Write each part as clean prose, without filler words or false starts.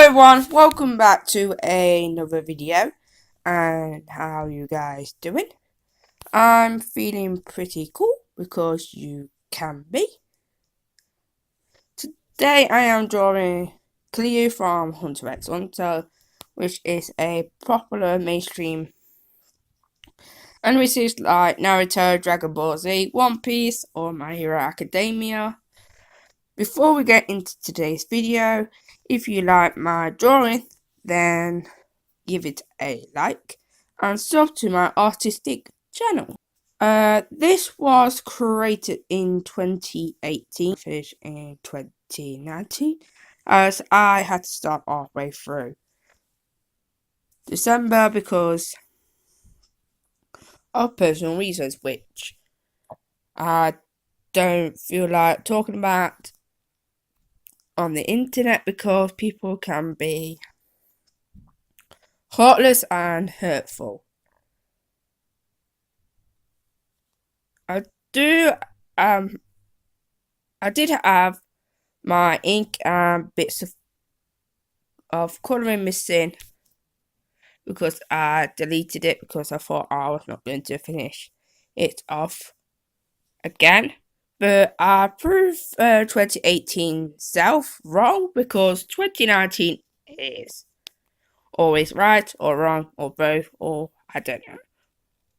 everyone, welcome back to another video. And how you guys doing? I'm feeling pretty cool because you can be. Today I am drawing Killua from Hunter x Hunter, which is a popular mainstream anime series like Naruto, Dragon Ball Z, One Piece, or My Hero Academia. Before we get into today's video, if you like my drawing, then give it a like and sub to my artistic channel. This was created in 2018, finished in 2019, as I had to start halfway through December because of personal reasons, which I don't feel like talking about on the internet because people can be heartless and hurtful. I did have my ink and bits of colouring missing because I deleted it because I thought I was not going to finish it off again. But I proved 2018 self wrong because 2019 is always right or wrong or both, or I don't know.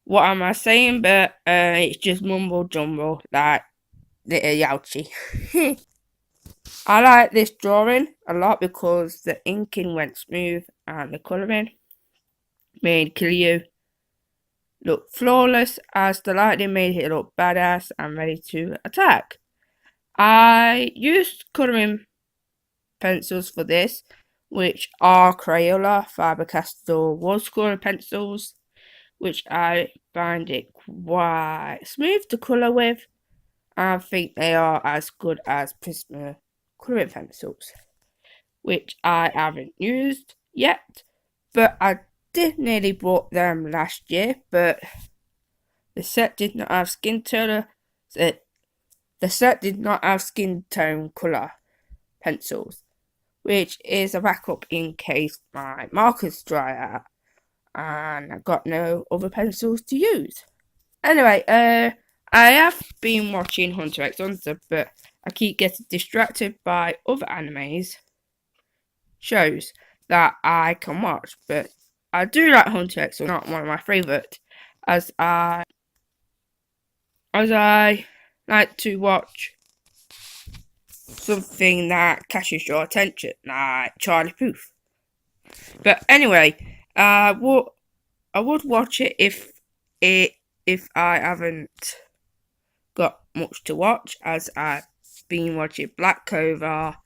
What am I saying? But it's just mumble jumble like little Yauchi. I like this drawing a lot because the inking went smooth and the colouring made Killua look flawless as the lighting made it look badass and ready to attack. I used colouring pencils for this, which are Crayola, Faber-Castell watercolour pencils, which I find it quite smooth to colour with. I think they are as good as Prisma colouring pencils, which I haven't used yet, but I did nearly bought them last year, but the set did not have skin tone colour pencils, which is a backup in case my markers dry out and I've got no other pencils to use. Anyway, I have been watching Hunter x Hunter, but I keep getting distracted by other animes shows that I can watch. But I do like Hunter x Hunter, not one of my favourites, as I like to watch something that catches your attention, like Charlie Puth. But anyway, I would watch it if I haven't got much to watch, as I've been watching Black Clover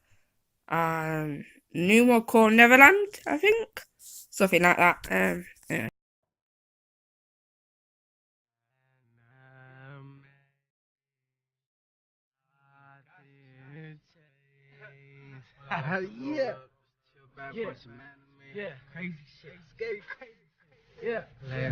and new one called Neverland, I think, something like that. Anyway. Yeah. Yeah. Crazy shit. Scary, crazy. Yeah.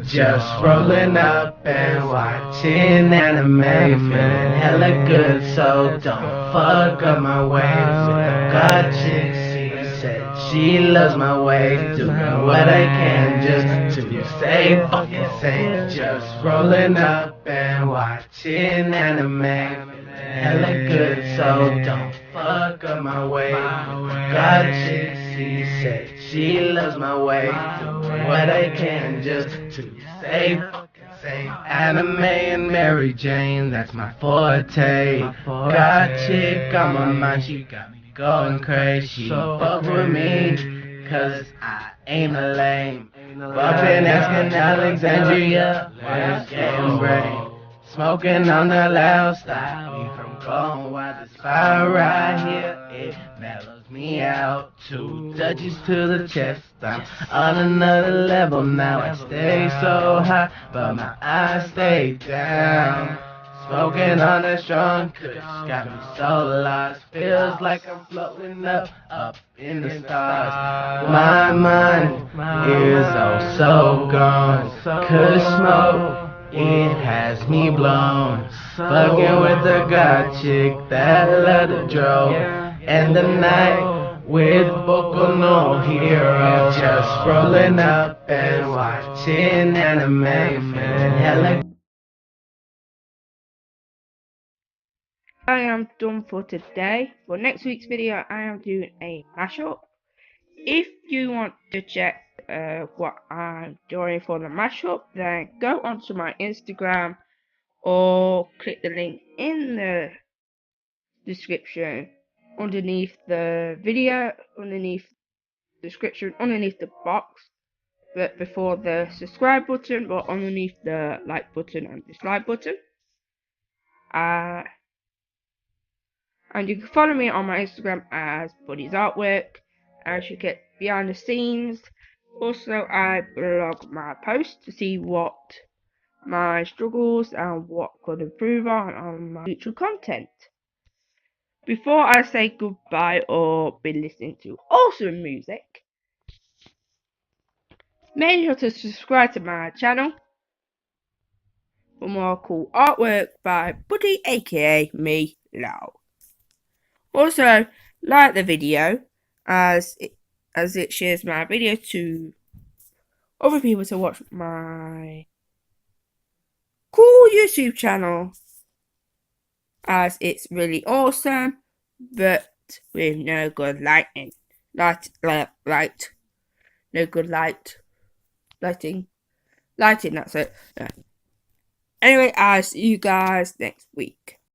Just rolling up and watching anime, feeling hella good, so don't fuck up my ways. With the god chick, she said she loves my ways, doing what I can just to stay fucking sane. Just rolling up and watching anime, feeling hella good, so don't fuck up my ways. God chick, she said she loves my ways, doing what I can just to stay fucking sane. Anime and Mary Jane, that's my forte. God chick on my mind, she got me going crazy. She fuck with me, cause I ain't a lame. Bumpin' asking Alexandria, where's game brain? Smoking on the loud, stop me from going wild. This fire right here, it mellows me out. 2 touches to the chest, I'm on another level now. I stay so high, but my eyes stay down. Smoking on a strong kush, got me so lost. Feels like I'm floating up in the stars. My mind is oh so gone. Kush smoke, it has me blown. Fucking with the god chick that love the drove. And the night with book of no hero, just scrolling up and watching anime, feeling hella. I am done for today. For next week's video, I am doing a mashup. If you want to check what I'm doing for the mashup, then go onto my Instagram or click the link in the description underneath the video, underneath the description, underneath the box, but before the subscribe button, but underneath the like button and dislike button. And you can follow me on my Instagram as Buddy's Artwork, as you get behind the scenes. Also, I blog my posts to see what my struggles and what could improve on my future content. Before I say goodbye or be listening to awesome music, make sure to subscribe to my channel for more cool artwork by Buddy aka me Lau. Also, like the video as it shares my video to other people to watch my cool YouTube channel, as it's really awesome, but with no good lighting. No good lighting, that's it. Anyway, I'll see you guys next week.